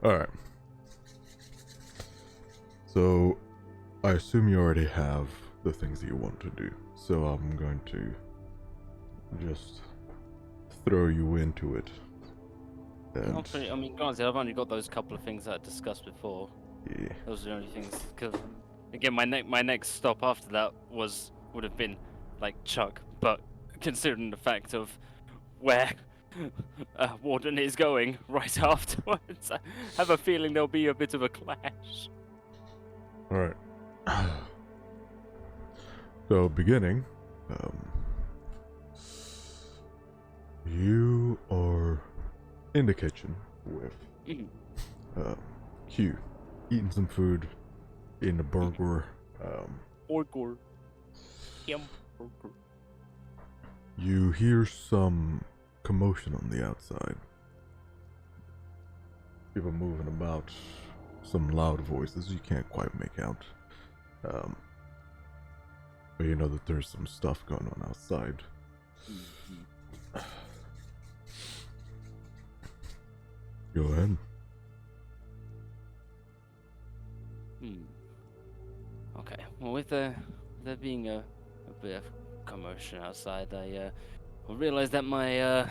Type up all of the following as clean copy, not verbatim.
Alright. So, I assume you already have the things that you want to do. So I'm going to just throw you into it. And Actually, I mean, granted, I've only got those couple of things that I discussed before. yeah. Those are the only things. Because again, my next stop after that would have been like Chuck, but considering the fact of where Warden is going right afterwards, I have a feeling there'll be a bit of a clash. Alright. So, beginning, you are in the kitchen with Q, eating some food, eating a burger. Burger. Yum. Burger. You hear some commotion on the outside. People moving about, some loud voices you can't quite make out. But you know that there's some stuff going on outside. Go ahead. Okay. Well, with there being a bit of commotion outside, I realized that my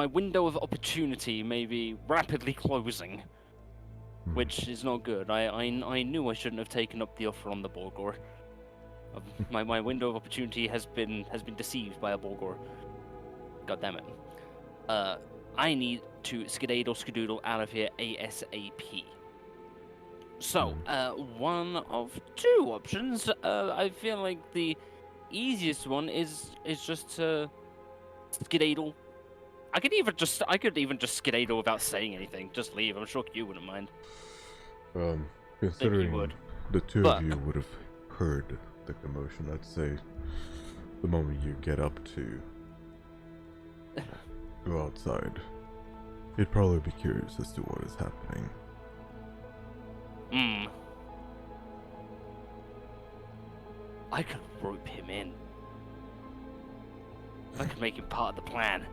window of opportunity may be rapidly closing, which is not good. I knew I shouldn't have taken up the offer on the Borgor. My window of opportunity has been deceived by a Borgor. God damn it. I need to skedaddle out of here ASAP. So, one of two options. I feel like the easiest one is just to skedaddle. I could even just skedaddle without saying anything. Just leave. I'm sure you wouldn't mind. Considering would. the two of you would have heard the commotion, I'd say the moment you get up to go outside, you'd probably be curious as to what is happening. I could rope him in. I could make him part of the plan.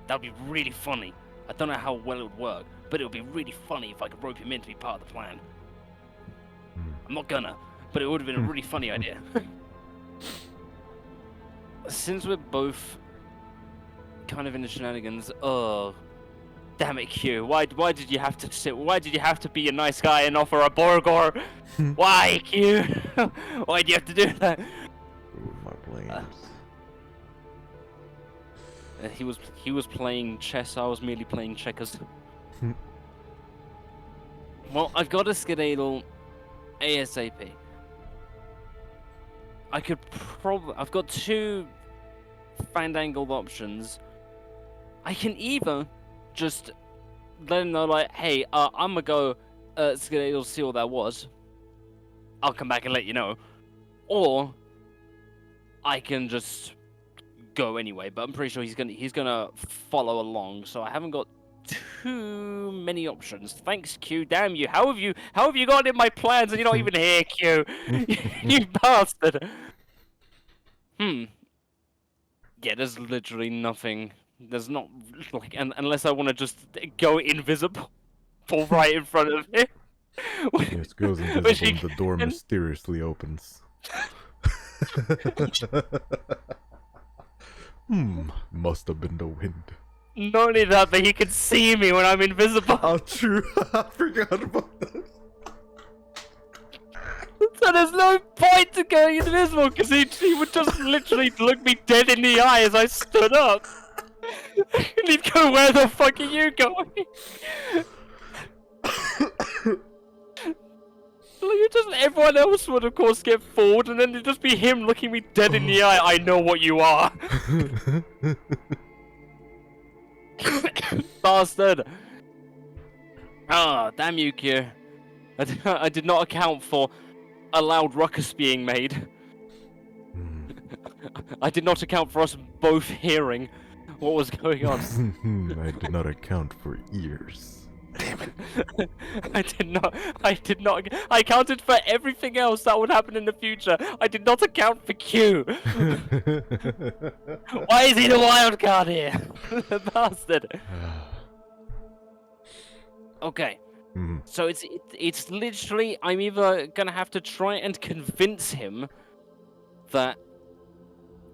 That'd be really funny. I don't know how well it would work, but it would be really funny if I could rope him in to be part of the plan. I'm not gonna, but it would have been a really funny idea. Since we're both kind of in the shenanigans, oh, damn it, Q! Why did you have to sit? Why did you have to be a nice guy and offer a Borgor? Why, Q? Why do you have to do that? My blames. He was playing chess. I was merely playing checkers. Well, I've got a skedaddle ASAP. I could I've got two fandangled options. I can either just let him know, like, hey, I'm gonna go skedaddle, see what that was. I'll come back and let you know. Or I can just go anyway, but I'm pretty sure he's gonna follow along, so I haven't got too many options. Thanks, Q. Damn you! How have you got in my plans and you're not even here, Q? You bastard! Yeah, there's literally nothing. There's not like, unless I want to just go invisible, fall right in front of him. Yes, goes invisible and the door mysteriously opens. Must have been the wind. Not only that, but he can see me when I'm invisible. Oh, true. I forgot about that. So there's no point to going invisible, because he would just literally look me dead in the eye as I stood up. And he'd go, where the fuck are you going? Everyone else would of course get forward, and then it'd just be him looking me dead in the eye. I know what you are. Bastard. Ah, damn you, Q. I did not account for a loud ruckus being made. I did not account for us both hearing what was going on. I did not account for ears. Damn it. I did not. I accounted for everything else that would happen in the future. I did not account for Q. Why is he the wild card here? Bastard. Okay. Mm-hmm. So it's literally, I'm either gonna have to try and convince him that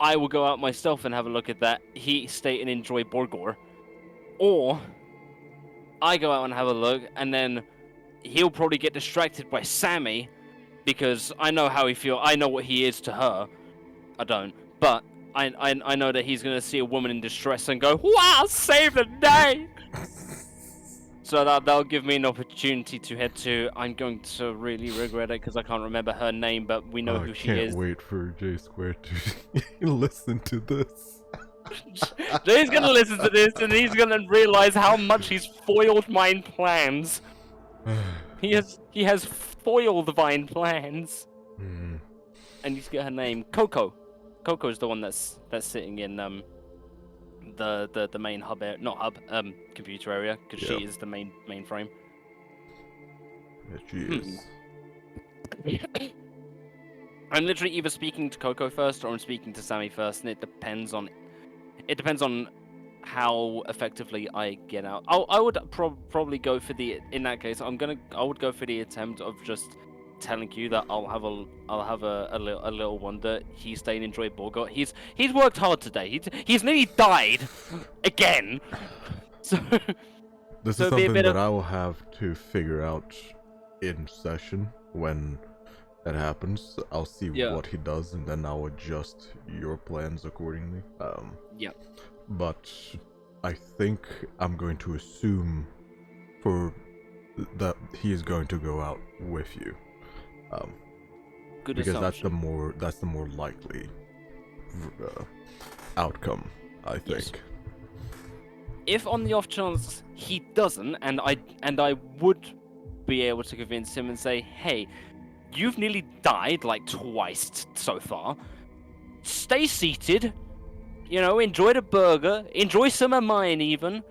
I will go out myself and have a look at that, he stay and enjoy Borgor, or I go out and have a look, and then he'll probably get distracted by Sammy, because I know how he feel. I know what he is to her. I don't, but I know that he's gonna see a woman in distress and go, "Wow, save the day!" So that'll give me an opportunity to head to. I'm going to really regret it because I can't remember her name, but we know I who she can't is. wait for J Square to listen to this. Jay's gonna listen to this and he's gonna realize how much he's foiled my plans. He has foiled mine plans. Mm, I need to get her name. Coco. Coco is the one that's sitting in the main hub not hub computer area, because Yep. she is the mainframe. yeah, she is. I'm literally either speaking to Coco first or I'm speaking to Sammy first, and it depends on how effectively I get out. I would probably go for in that case. I would go for the attempt of just telling you that I'll have a little wonder. He's staying in Joy Borgo. He's worked hard today. He's nearly died again. So This so is it'd be a something bit that of I will have to figure out in session when that happens. I'll see Yeah. what he does, and then I'll adjust your plans accordingly. Yeah. But I think I'm going to assume that he is going to go out with you. Good Because assumption. that's the more likely outcome, I think. Yes. If on the off chance he doesn't, and I would be able to convince him and say, "Hey, you've nearly died like twice so far. Stay seated. You know, enjoy the burger. Enjoy some of mine even.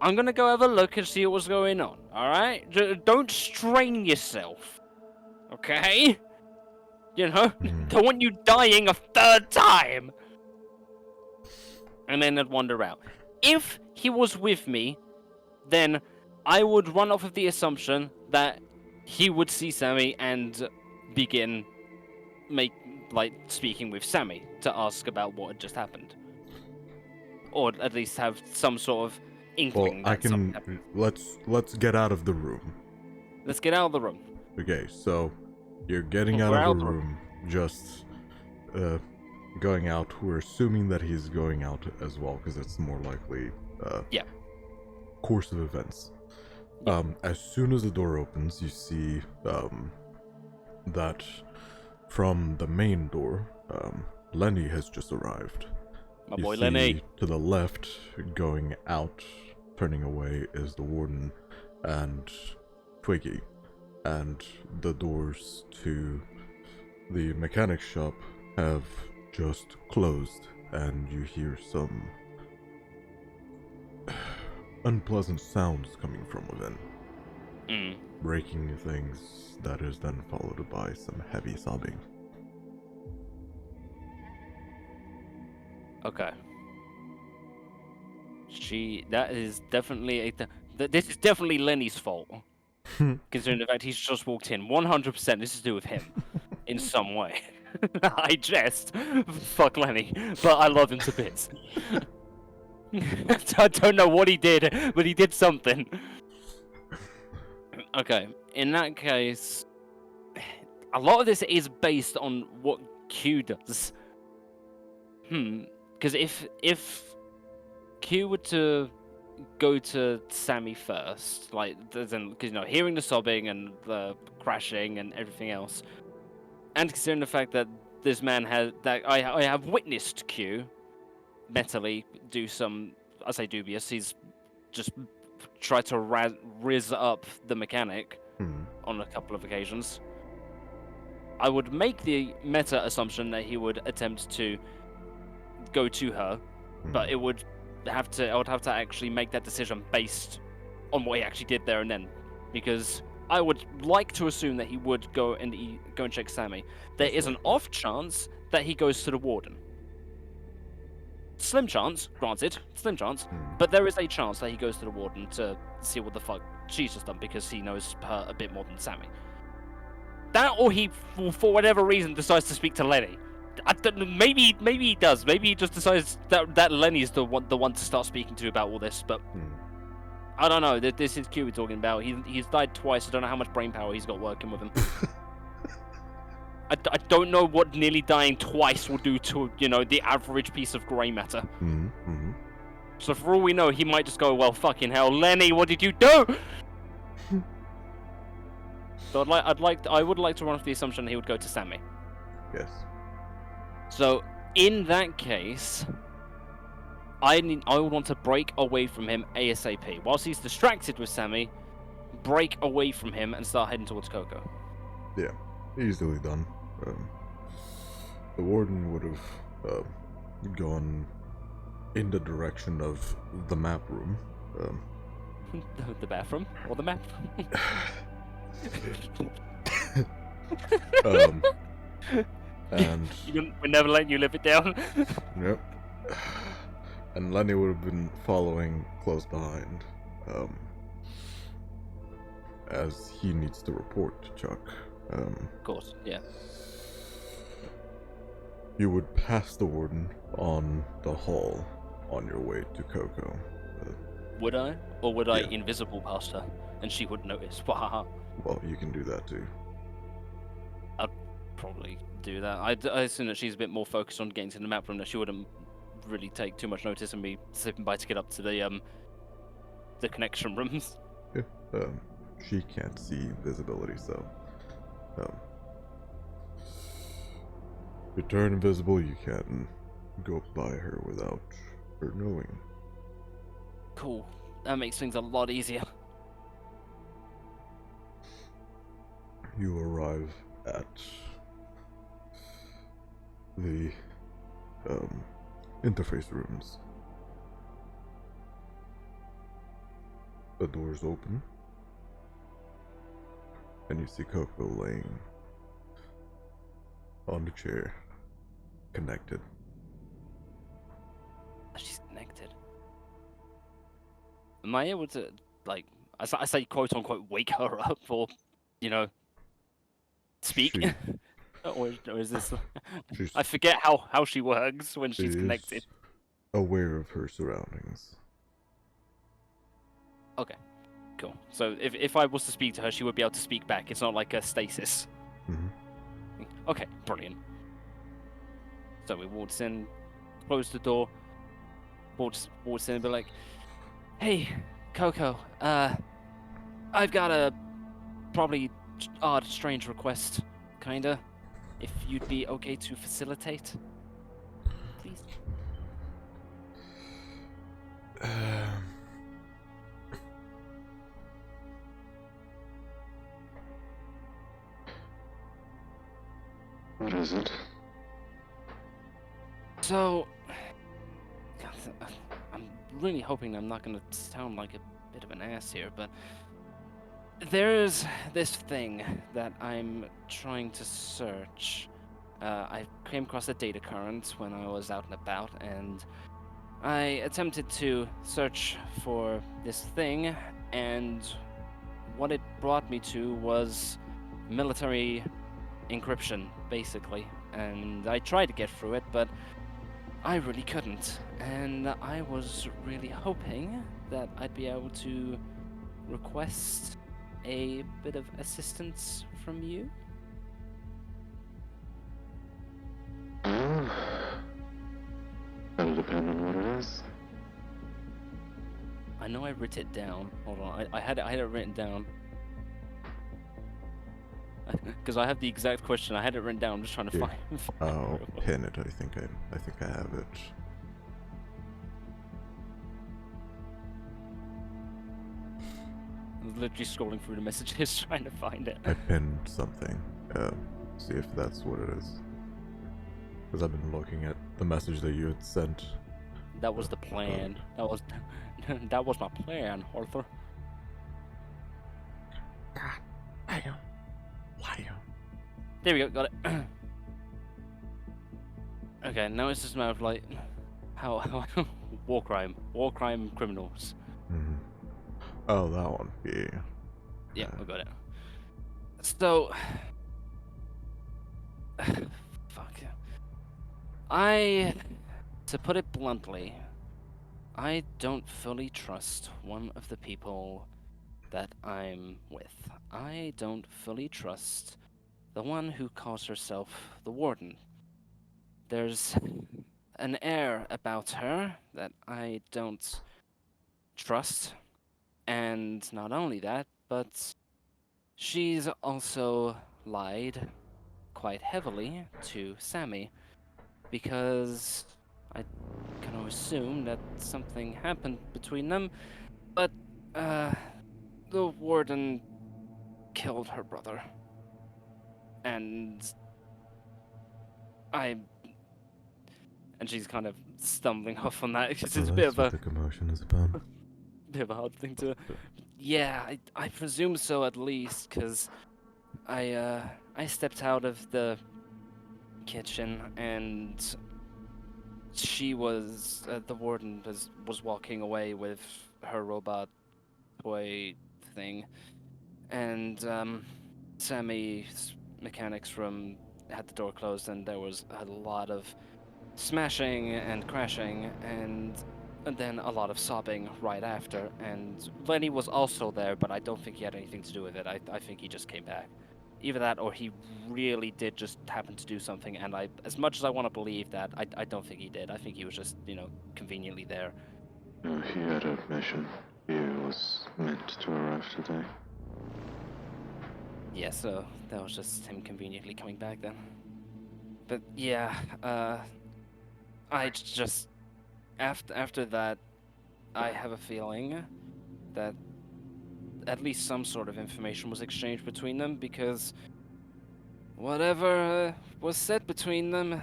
I'm gonna go have a look and see what's going on. All right? Don't strain yourself. Okay? You know, don't want you dying a third time." And then I'd wander out. If he was with me, then I would run off of the assumption that he would see Sammy and begin speaking with Sammy to ask about what had just happened, or at least have some sort of Well, inkling I that something can. happened. Let's get out of the room. Let's get out of the room. Okay, so you're getting out We're of the out of the room. room, just going out. We're assuming that he's going out as well, because it's more likely Yeah. course of events. Yeah. As soon as the door opens, you see that from the main door, Lenny has just arrived. My You boy see Lenny. to the left, going out, turning away, is the warden and Twiggy, and the doors to the mechanic shop have just closed, and you hear some unpleasant sounds coming from within. Breaking things that is then followed by some heavy sobbing. Okay. That is definitely this is definitely Lenny's fault, considering the fact he's just walked in. 100% this is to do with him in some way. I jest. Fuck Lenny, but I love him to bits. I don't know what he did, but he did something. Okay, in that case, a lot of this is based on what Q does. Because if Q were to go to Sammy first, because hearing the sobbing and the crashing and everything else, and considering the fact that this man I have witnessed Q mentally do some, I say dubious, he's just tried to riz up the mechanic on a couple of occasions. I would make the meta assumption that he would attempt to go to her, but I would have to actually make that decision based on what he actually did there and then, because I would like to assume that he would go and check Sammy. There is an off chance that he goes to the warden. Slim chance, granted, slim chance, but there is a chance that he goes to the warden to see what the fuck she's just done because he knows her a bit more than Sammy. That, or he, for whatever reason, decides to speak to Lenny. Maybe he does. Maybe he just decides that Lenny's the one to start speaking to about all this. But I don't know. This is Q we're talking about. He's died twice. I don't know how much brain power he's got working with him. I don't know what nearly dying twice will do to the average piece of grey matter. So for all we know, he might just go, well, fucking hell, Lenny, what did you do? So I would like to run off the assumption he would go to Sammy. Yes. So in that case, I would want to break away from him ASAP. Whilst he's distracted with Sammy, break away from him and start heading towards Coco. Yeah, easily done. The warden would have gone in the direction of the map room. The bathroom or the map? And we're never letting you live it down. Yep. And Lenny would have been following close behind, as he needs to report to Chuck. Of course, yeah. You would pass the warden on the hall on your way to Coco. Would I? Or would I Yeah. invisible past her and she wouldn't notice? Wahaha. Well, you can do that too. I'd probably do that. I assume that she's a bit more focused on getting to the map room, that she wouldn't really take too much notice of me slipping by to get up to the connection rooms. Yeah. She can't see visibility, so if you turn invisible, you can go by her without her knowing. Cool. That makes things a lot easier. You arrive at the interface rooms. The doors open, and you see Coco laying on the chair, connected. She's connected. Am I able to, like, I say quote unquote wake her up or, speak? She- or is this... She's, I forget how she works when she she's is connected. aware of her surroundings. Okay, cool. So if I was to speak to her, she would be able to speak back. It's not like a stasis. Mhm. Okay, brilliant. So we walked in, closed the door, walked in and be like, "Hey, Coco, I've got a probably odd, strange request, kinda. If you'd be okay to facilitate, please." What is it? So, I'm really hoping I'm not going to sound like a bit of an ass here, but there's this thing that I'm trying to search. I came across a data current when I was out and about, and I attempted to search for this thing, and what it brought me to was military encryption, basically. And I tried to get through it, but I really couldn't. And I was really hoping that I'd be able to request a bit of assistance from you. That'll depend on what it is. I know I wrote it down. Hold on, I had it written down. Because I have the exact question. I had it written down. I'm just trying to Yeah. find I'll it. pin it. I think I have it. I was literally scrolling through the messages trying to find it. I pinned something. See if that's what it is. Because I've been looking at the message that you had sent. That was the plan. That was my plan, Arthur. Damn. There we go, got it. Okay, now it's just a matter of like How war crime criminals. Mhm. Oh, that one. Yeah. Yeah, I got it. So, fuck. To put it bluntly, I don't fully trust one of the people that I'm with. I don't fully trust the one who calls herself the Warden. There's an air about her that I don't trust, and not only that, but she's also lied quite heavily to Sammy because I can assume that something happened between them, but uh, the Warden killed her brother, and I and she's kind of stumbling off on that because So it's a bit that's of what a the commotion is about. hard thing to. Yeah, I presume so at least because I stepped out of the kitchen and the warden was walking away with her robot toy thing, and Sammy's mechanics room had the door closed and there was a lot of smashing and crashing and then a lot of sobbing right after. And Lenny was also there, but I don't think he had anything to do with it. I think he just came back. Either that or he really did just happen to do something. And as much as I want to believe that, I don't think he did. I think he was just, conveniently there. No, he had a mission. He was meant to arrive today. Yeah, so that was just him conveniently coming back then. But yeah, I just after that, I have a feeling that at least some sort of information was exchanged between them because whatever was said between them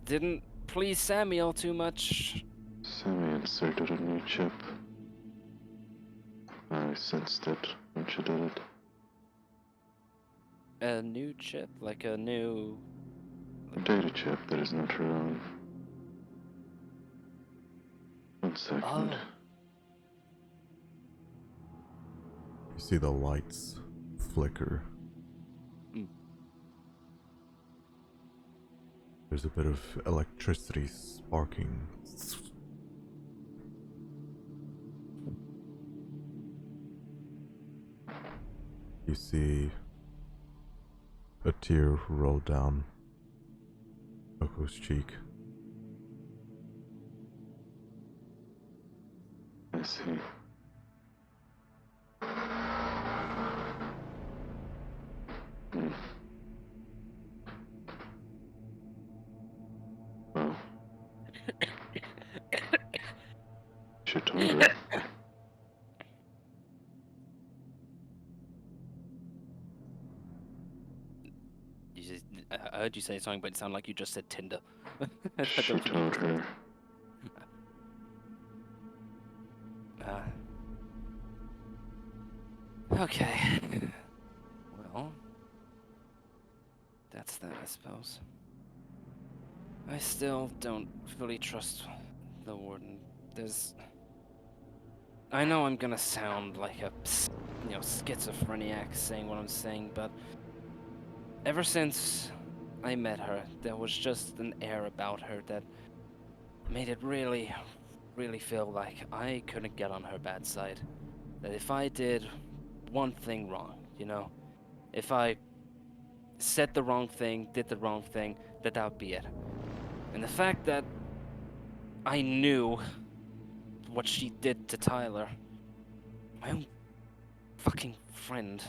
didn't please Samuel too much. Sammy inserted a new chip. I sensed it when she did it. A new chip, like a new. A data chip that is not her own. 1 second. Oh, You see the lights flicker. mm. There's a bit of electricity sparking. You see a tear roll down Coco's cheek. I see. Hmm. Well, she told her. I heard you say something, but it sounded like you just said Tinder. I She don't think you told just- her. Okay. Well, that's that, I suppose. I still don't fully trust the warden. I know I'm gonna sound like a, schizophrenic saying what I'm saying, but ever since I met her, there was just an air about her that made it really, really feel like I couldn't get on her bad side. That if I did one thing wrong, if I said the wrong thing, did the wrong thing, that would be it. And the fact that I knew what she did to Tyler, my own fucking friend.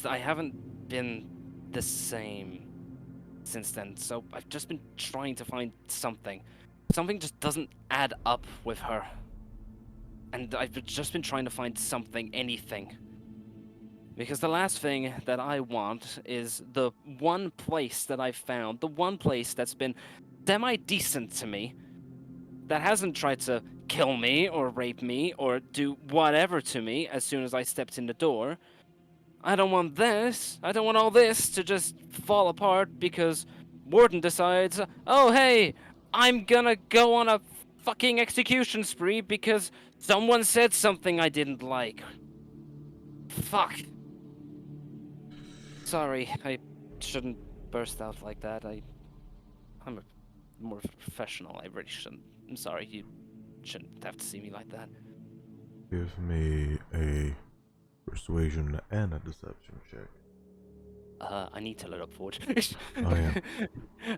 I haven't been the same since then, so I've just been trying to find something. Something just doesn't add up with her. And I've just been trying to find something, anything. Because the last thing that I want is the one place that I've found, the one place that's been semi-decent to me, that hasn't tried to kill me or rape me or do whatever to me as soon as I stepped in the door. I don't want this. I don't want all this to just fall apart because Warden decides, oh hey, I'm gonna go on a fucking execution spree because someone said something I didn't like. Fuck. Sorry, I shouldn't burst out like that. I'm a more professional. I really shouldn't. I'm sorry, you shouldn't have to see me like that. Give me a persuasion and a deception check. I need to load up Forge. Oh, yeah.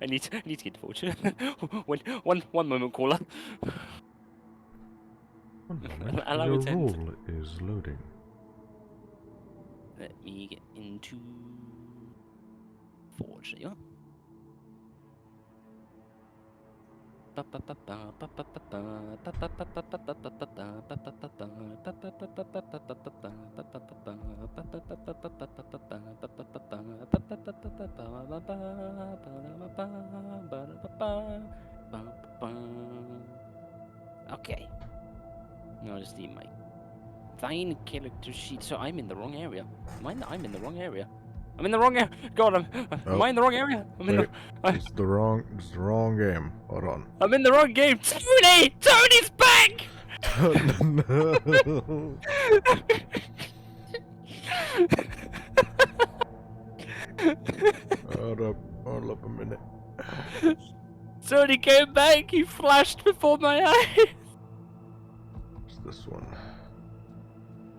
I need to get Forge. one moment, caller. One moment. Allow Your me to enter. roll is loading. Let me get into Forge. There you are. Okay. Now I just need my Thine character sheet. So I'm in the wrong area. I'm in the wrong area. I'm in the wrong area. God, am I in the wrong area? Wait, it's the wrong game. Hold on. I'm in the wrong game. Tony! Tony's back! No. Hold up a minute. Tony came back. He flashed before my eyes. It's this one.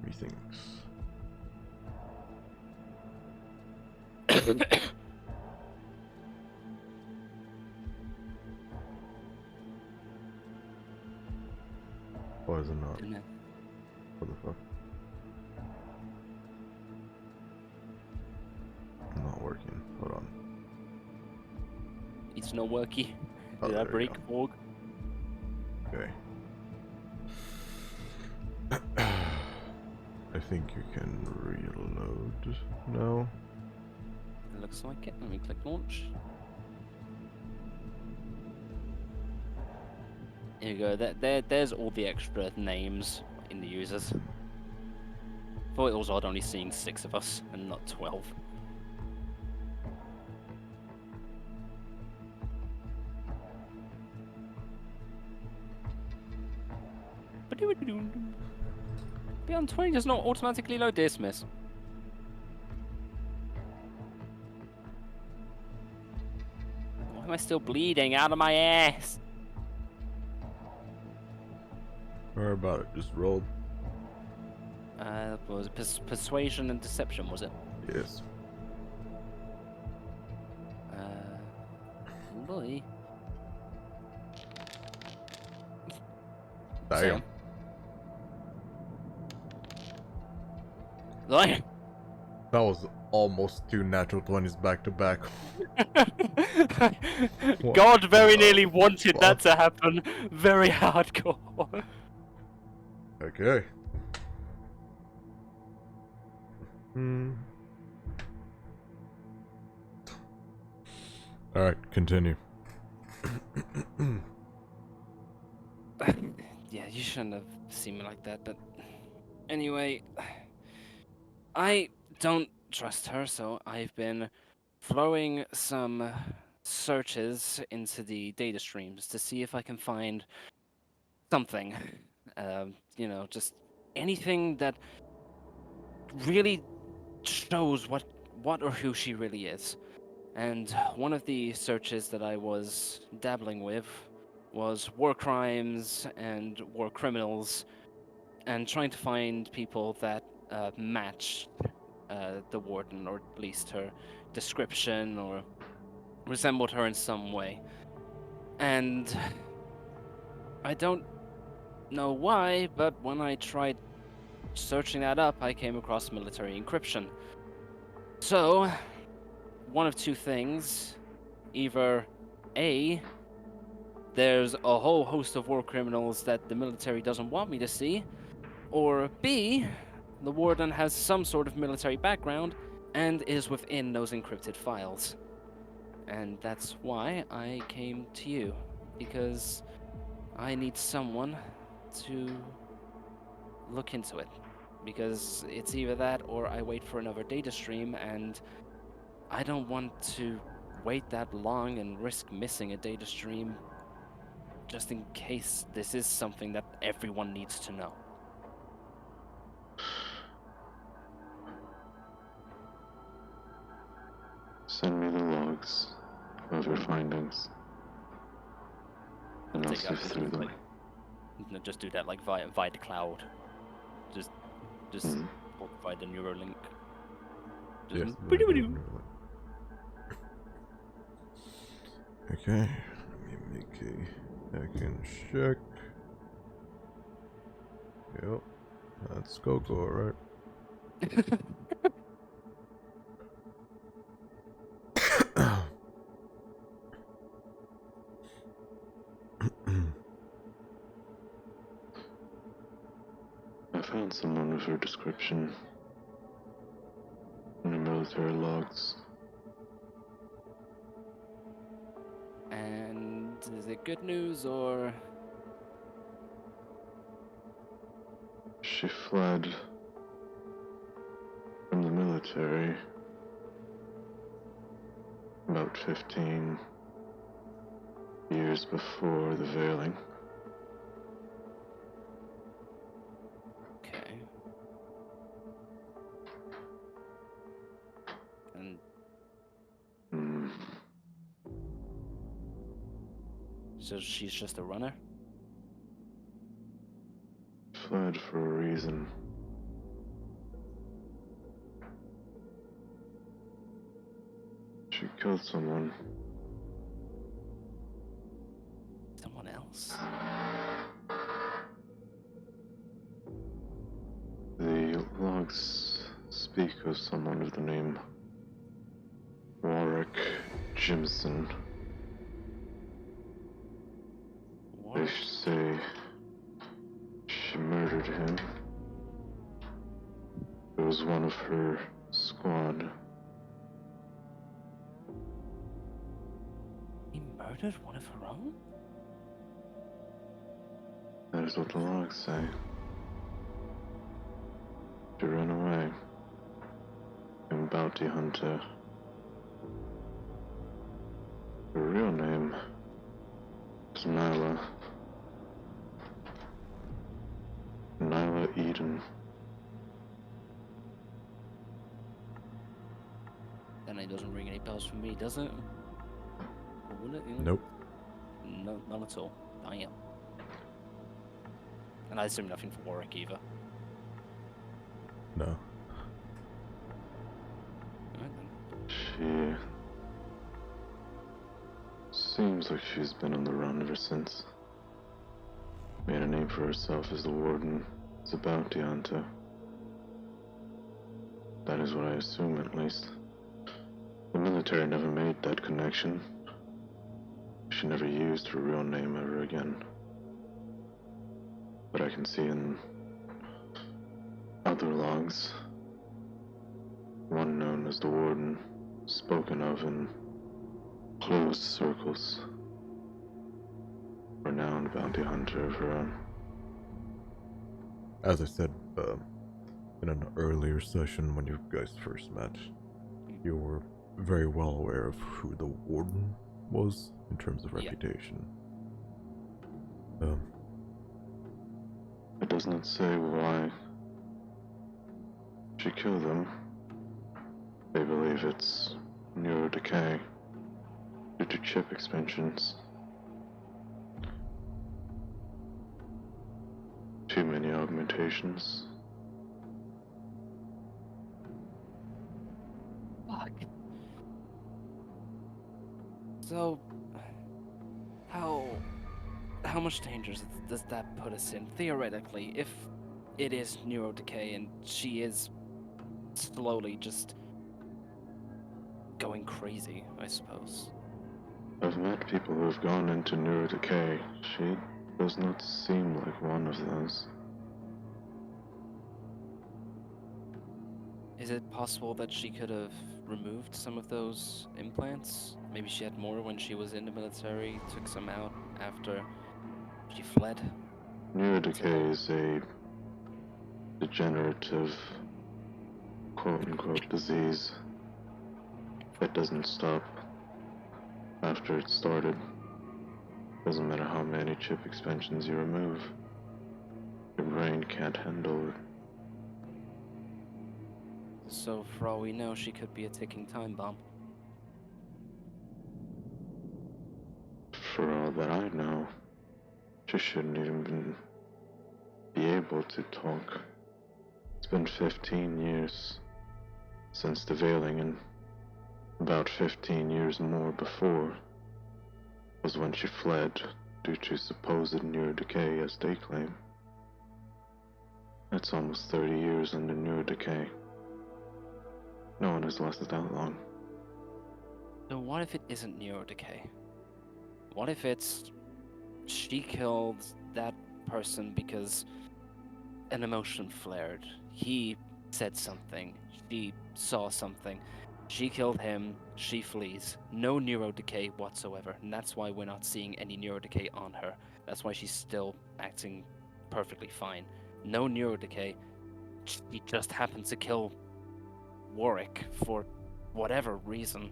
Methinks. Why is it not? What the fuck? Not working. Hold on. It's no worky. Oh, Did I there we break go. Org? Okay. I think you can reload now. It looks like it. Let me click launch. Here you go. There's all the extra names in the users. Thought it was odd only seeing 6 of us and not 12. Beyond 20 does not automatically load dismiss. Why am I still bleeding out of my ass? Where about it? Just rolled. Was it persuasion and deception, was it? Yes. Boy. Damn. Like. That was almost 2 natural 20s back to back. God very the nearly wanted that fuck? to happen. Very hardcore. Okay. Alright, continue. Yeah, you shouldn't have seen me like that, but anyway, I don't trust her, so I've been throwing some searches into the data streams to see if I can find something. You know, just anything that really shows what or who she really is. And one of the searches that I was dabbling with was war crimes and war criminals, and trying to find people that matched the warden, or at least her description, or resembled her in some way. And I don't know why, but when I tried searching that up, I came across military encryption. So, one of two things. Either A, there's a whole host of war criminals that the military doesn't want me to see, or B, the warden has some sort of military background and is within those encrypted files. And that's why I came to you, because I need someone to look into it. Because it's either that or I wait for another data stream, and I don't want to wait that long and risk missing a data stream just in case this is something that everyone needs to know? Send me the logs of your findings, and I'll sift through them. No, just do that like via the cloud. Just Mhm. via the Neuralink. Yes. Just Okay, let me make a hacking check. Yep, that's Coco, alright. I found someone with her description in the military logs. And is it good news or? She fled from the military about 15 years before the veiling. Okay. And Hmm. so she's just a runner? Fled for a reason. She killed someone. Someone else? The logs speak of someone of the name Warwick Jimson. They What? say she murdered him. It was one of her squad. He murdered one of her own? That is what the logs say. She ran away. And bounty hunter. Her real name is Nyla. Nyla Eden. Then it doesn't ring any bells for me, does it? Or will it? Nope. No, none at all. Damn. And I assume nothing for Warwick either. No. Alright then. She seems like she's been on the run ever since. Made a name for herself as the warden, as a bounty hunter. That is what I assume, at least. The military never made that connection. She never used her real name ever again. But I can see in other logs, one known as the warden, spoken of in closed circles. Renowned bounty hunter of her own. As I said in an earlier session when you guys first met, you were very well aware of who the warden was in terms of Yeah. reputation. It does not say why she killed them. They believe it's neurodecay due to chip expansions. Too many augmentations. Fuck. So, how much danger does that put us in? Theoretically, if it is neurodecay and she is slowly just going crazy, I suppose. I've met people who have gone into neurodecay. She does not seem like one of those. Is it possible that she could have removed some of those implants? Maybe she had more when she was in the military, took some out after she fled? Neurodecay is a degenerative, quote-unquote, disease that doesn't stop after it started. Doesn't matter how many chip expansions you remove, your brain can't handle it. So for all we know, she could be a ticking time bomb. For all that I know, she shouldn't even be able to talk. It's been 15 years since the veiling, and about 15 years more before was when she fled due to supposed neurodecay, as they claim. That's almost 30 years under neurodecay. No one has lasted that long. So what if it isn't neurodecay? What if it's she killed that person because an emotion flared? He said something, she saw something, she killed him, she flees. No neurodecay whatsoever, and that's why we're not seeing any neurodecay on her. That's why she's still acting perfectly fine. No neurodecay. She just happened to kill Warwick for whatever reason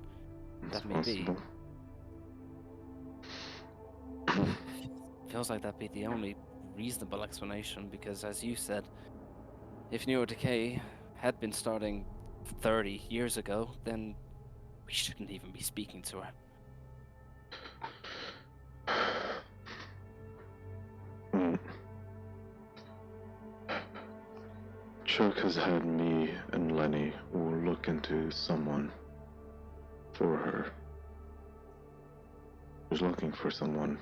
It's that may be. possible. Feels like that'd be the only reasonable explanation, because as you said, if neurodecay had been starting 30 years ago, then we shouldn't even be speaking to her. Mm. Chuck has had me and Lenny will look into someone for her. He's looking for someone.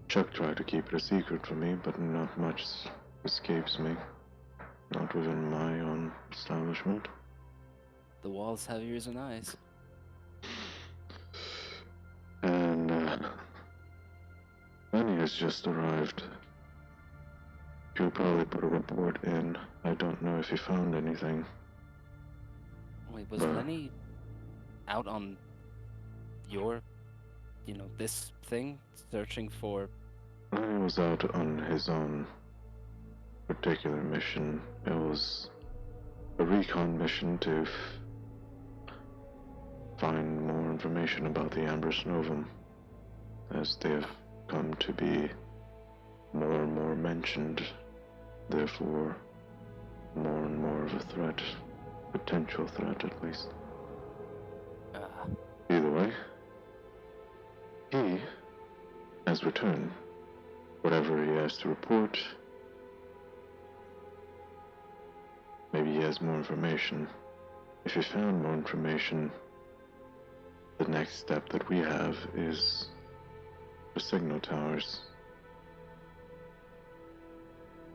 Chuck tried to keep it a secret from me, but not much escapes me. Not within my own establishment. The walls have ears and eyes. And, Lenny has just arrived. He'll probably put a report in. I don't know if he found anything. Wait, was But- Lenny out on your, this thing, searching for... Lenny was out on his own particular mission. It was a recon mission to find more information about the Amber's Novum, as they have come to be more and more mentioned, therefore more and more of a threat, potential threat at least. Either way, he has returned. Whatever he has to report, maybe he has more information. If he found more information, the next step that we have is the signal towers.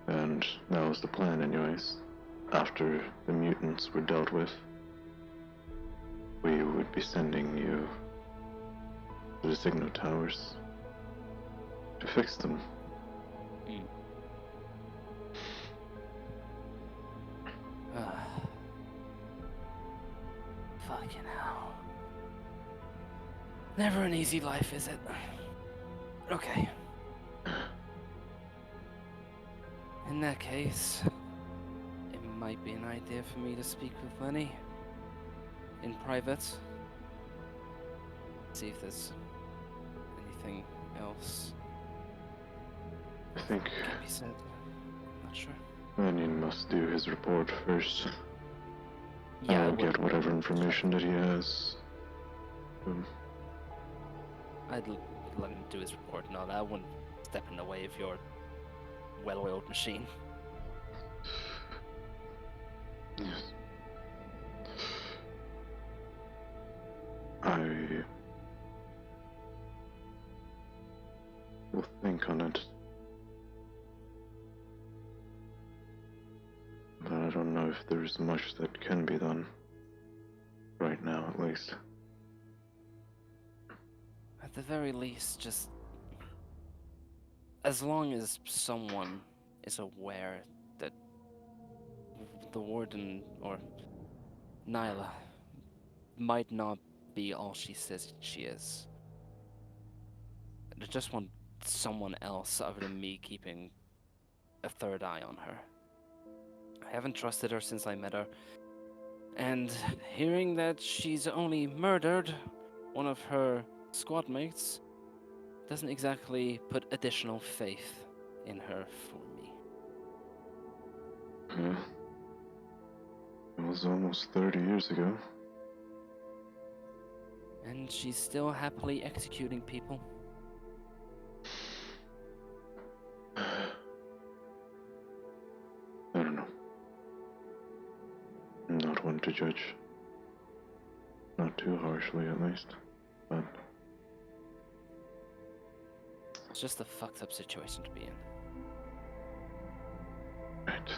And that was the plan anyways. After the mutants were dealt with, we would be sending you to the signal towers to fix them. Fucking hell. Never an easy life, is it? Okay. In that case, it might be an idea for me to speak with Lenny in private. See if there's anything else I think can be said. Not sure. Onion must do his report first. Yeah, I I'll get wouldn't whatever check. information that he has. I'd let him do his report and all that. I wouldn't step in the way of your well-oiled machine. Yes. I will think on it. But I don't know if there's much that can be done. Right now, at least. At the very least, just as long as someone is aware that the warden or Nyla might not be all she says she is. I just want someone else other than me keeping a third eye on her. I haven't trusted her since I met her. And hearing that she's only murdered one of her squad mates doesn't exactly put additional faith in her for me. Yeah. It was almost 30 years ago. And she's still happily executing people. I don't know. I'm not one to judge. Not too harshly, at least. But It's just a fucked up situation to be in. right.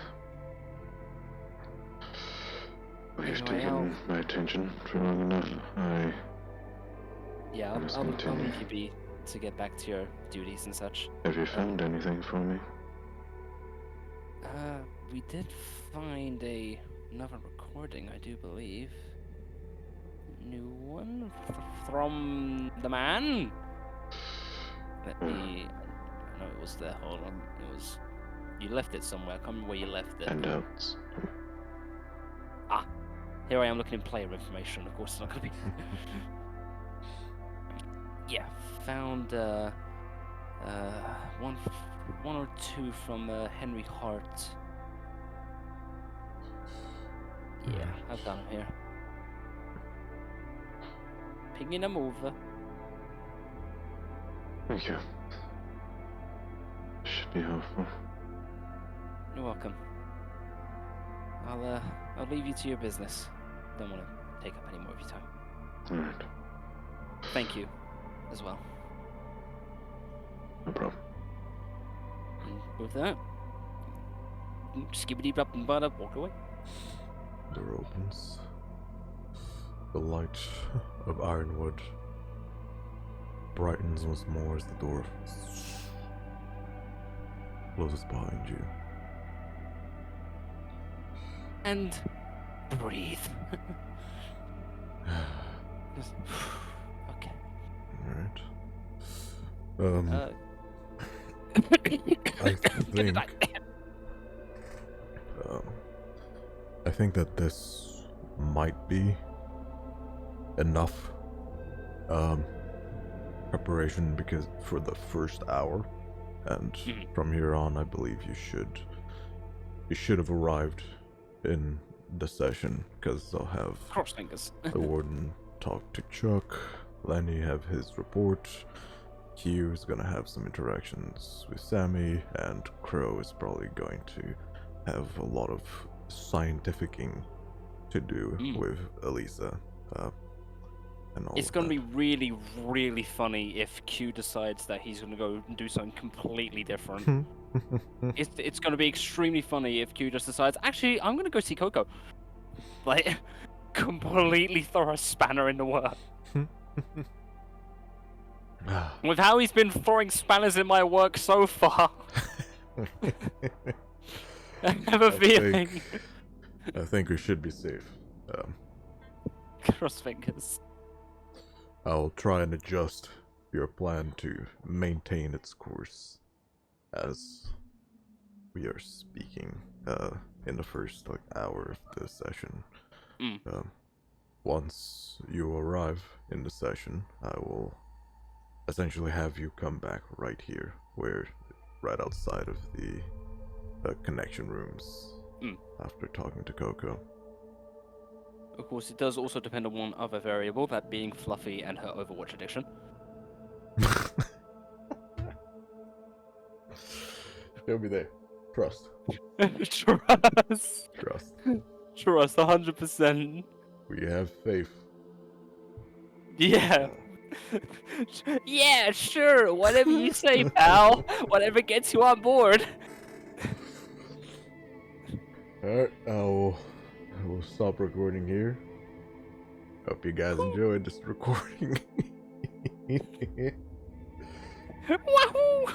Well, you've Anyway, taken my attention for long enough. Yeah, Let's I'll continue. leave you be to get back to your duties and such. Have you found anything for me? We did find another recording, I do believe. New one from the man. Let me. I know it was there. Hold on. It was. You left it somewhere. I can't remember where you left it. Handouts. Here I am looking in player information. Of course, it's not gonna be. Yeah, found one or two from Henry Hart. Yeah, I've got him here. Pinging him over. Thank you. Should be helpful. You're welcome. I'll leave you to your business. Don't want to take up any more of your time. Alright. Thank you, as well. No problem. And with that, skibbity bop and butt up, walk away. Door opens. The light of ironwood brightens once more as the door closes behind you. And breathe. Just, okay. Alright. I think that this might be enough preparation because for the first hour, and from here on, I believe you should have arrived in the session because I'll have Cross fingers. the warden talk to Chuck, Lenny have his report, Q is gonna have some interactions with Sammy, and Crow is probably going to have a lot of scientificing to do with Elisa. And all It's of going to that. be really, really funny if Q decides that he's going to go and do something completely different. It's going to be extremely funny if Q just decides, actually, I'm going to go see Coco. Like, completely throw a spanner in the works. With how he's been throwing spanners in my work so far, I have a feeling. I think we should be safe. Cross fingers. I'll try and adjust your plan to maintain its course as we are speaking in the first hour of the session. Once you arrive in the session, I will essentially have you come back right here, right outside of the connection rooms after talking to Coco. Of course, it does also depend on one other variable, that being Fluffy and her Overwatch addiction. She'll be there. Trust. Trust. Trust. Trust, 100%. We have faith. Yeah. Yeah, sure. Whatever you say, pal. Whatever gets you on board. Alright, I will stop recording here. Hope you guys enjoyed this recording. Wahoo!